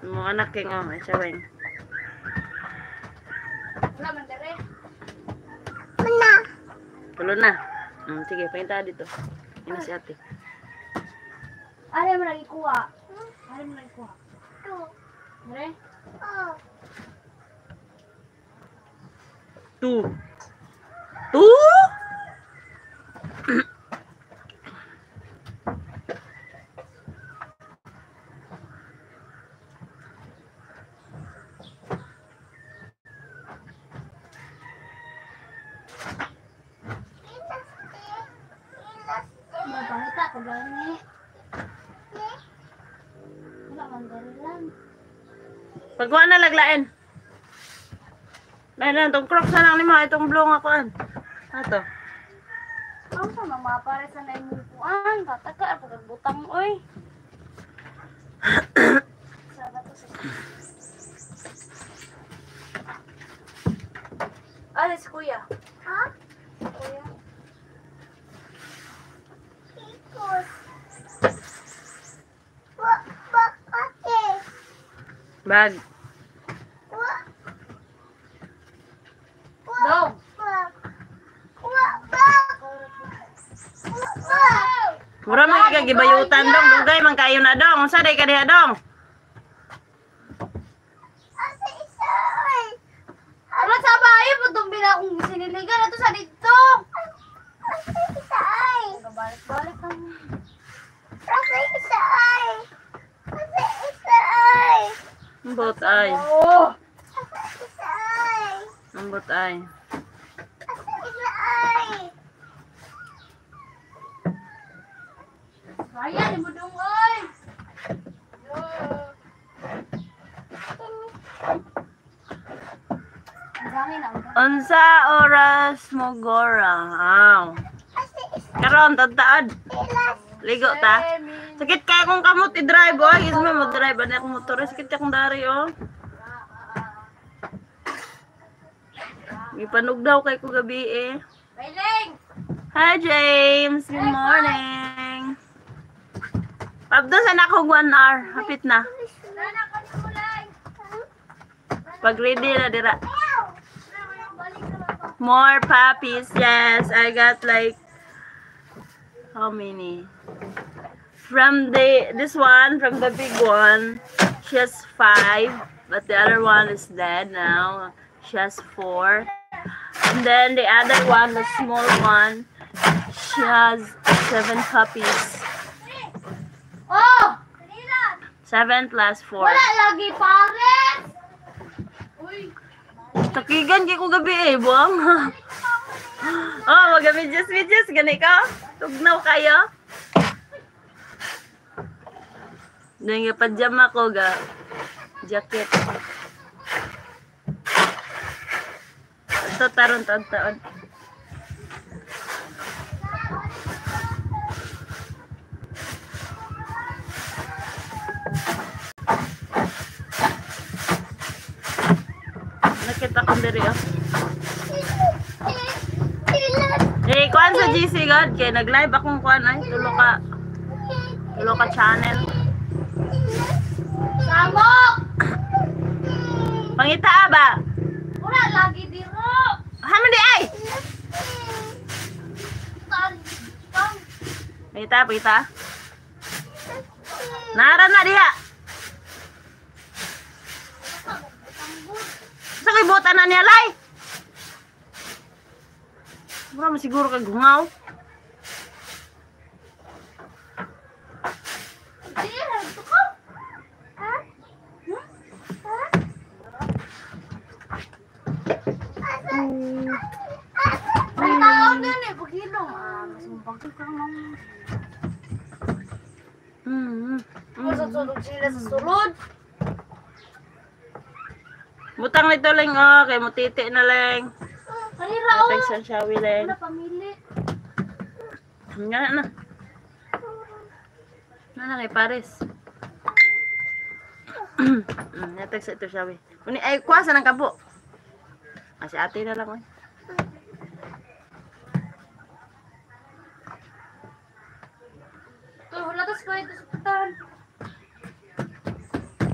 Mga anak king ay sabayin. Wala man dere. Mana? Tulo na. Sige, pahinta dito. Ina si ate. Ano mo lagi kuha? Ano mo lagi kuha? Dere? Two. Two? Mapangita ko gani. Wala man dere lang. Pagkuha na laglain. Dahil itong crocs na lang ni mga itong blue nga kuan. Ato. Ang sa mamapare sa naimupuan. Kataka, pagbutang oy. Sabat to sa... Alis kuya. Ha? Kuya. Ikos. Bakate. Bag. Dong. Mura man ka gibayutan dong, dugay man kayo na dong. Unsa day ka diha dong? Asa isay? Wala sa bahay po itong binakong siniligan na to sa dito. Asa isay? Balik-balik ang... Asa isay? Asa isay? Ambot ay. Oh! Asa isay? Ambot ay. Asa isay? Kaya, di mo dong, oy! Ang dami na, ang dami. Unsa oras mo gora? Aw. Asa isay? Karon tadtaad. Ilas. Ligo ta. Sakit kay akong kamot i-drive oh. Is mo mag-drive ani akong motor. Sakit kay akong dari oh. Gipanog daw kay ko gabi eh. Bailing! Hi James, good morning. Pabdo sa nako 1 hour, hapit na. Nana, kanulay! Pag ready na dira. More puppies, yes. I got like how many? From this one, from the big one, she has 5, but the other one is dead now. She has 4. And then the other one, the small one, she has 7 puppies. Oh! 7 plus 4. Wala lagi, pares! Uy! Takigan kay ko gabi eh, buwang. Oh, magamedyas-medyas, gani ka? Tugnaw kayo? Doon nga pajama ko ga. Jacket. Ito taron-taon. Nakita ko diri oh. Eh, kuan sa GC God, kay nag-live akong kuan ay tulo ka channel. Samok! Pangita ba? Wala lagi diro! Haman di ay. Pangita. Nara na diha. Sa kay bota na niya lay. Mura mo siguro kay gungaw. May tao din eh, pagilong. Mas mapagkik ka ng... Masatulog sila sa sulod. Butang nito lang oh, kay mutiti na lang. Kanira o. Atay sa shawi lang. Wala pamili. Nga na. Na kay Paris. Natag sa ito shawi. Uni ay kuha sa nang kabo. Si ate na lang oy.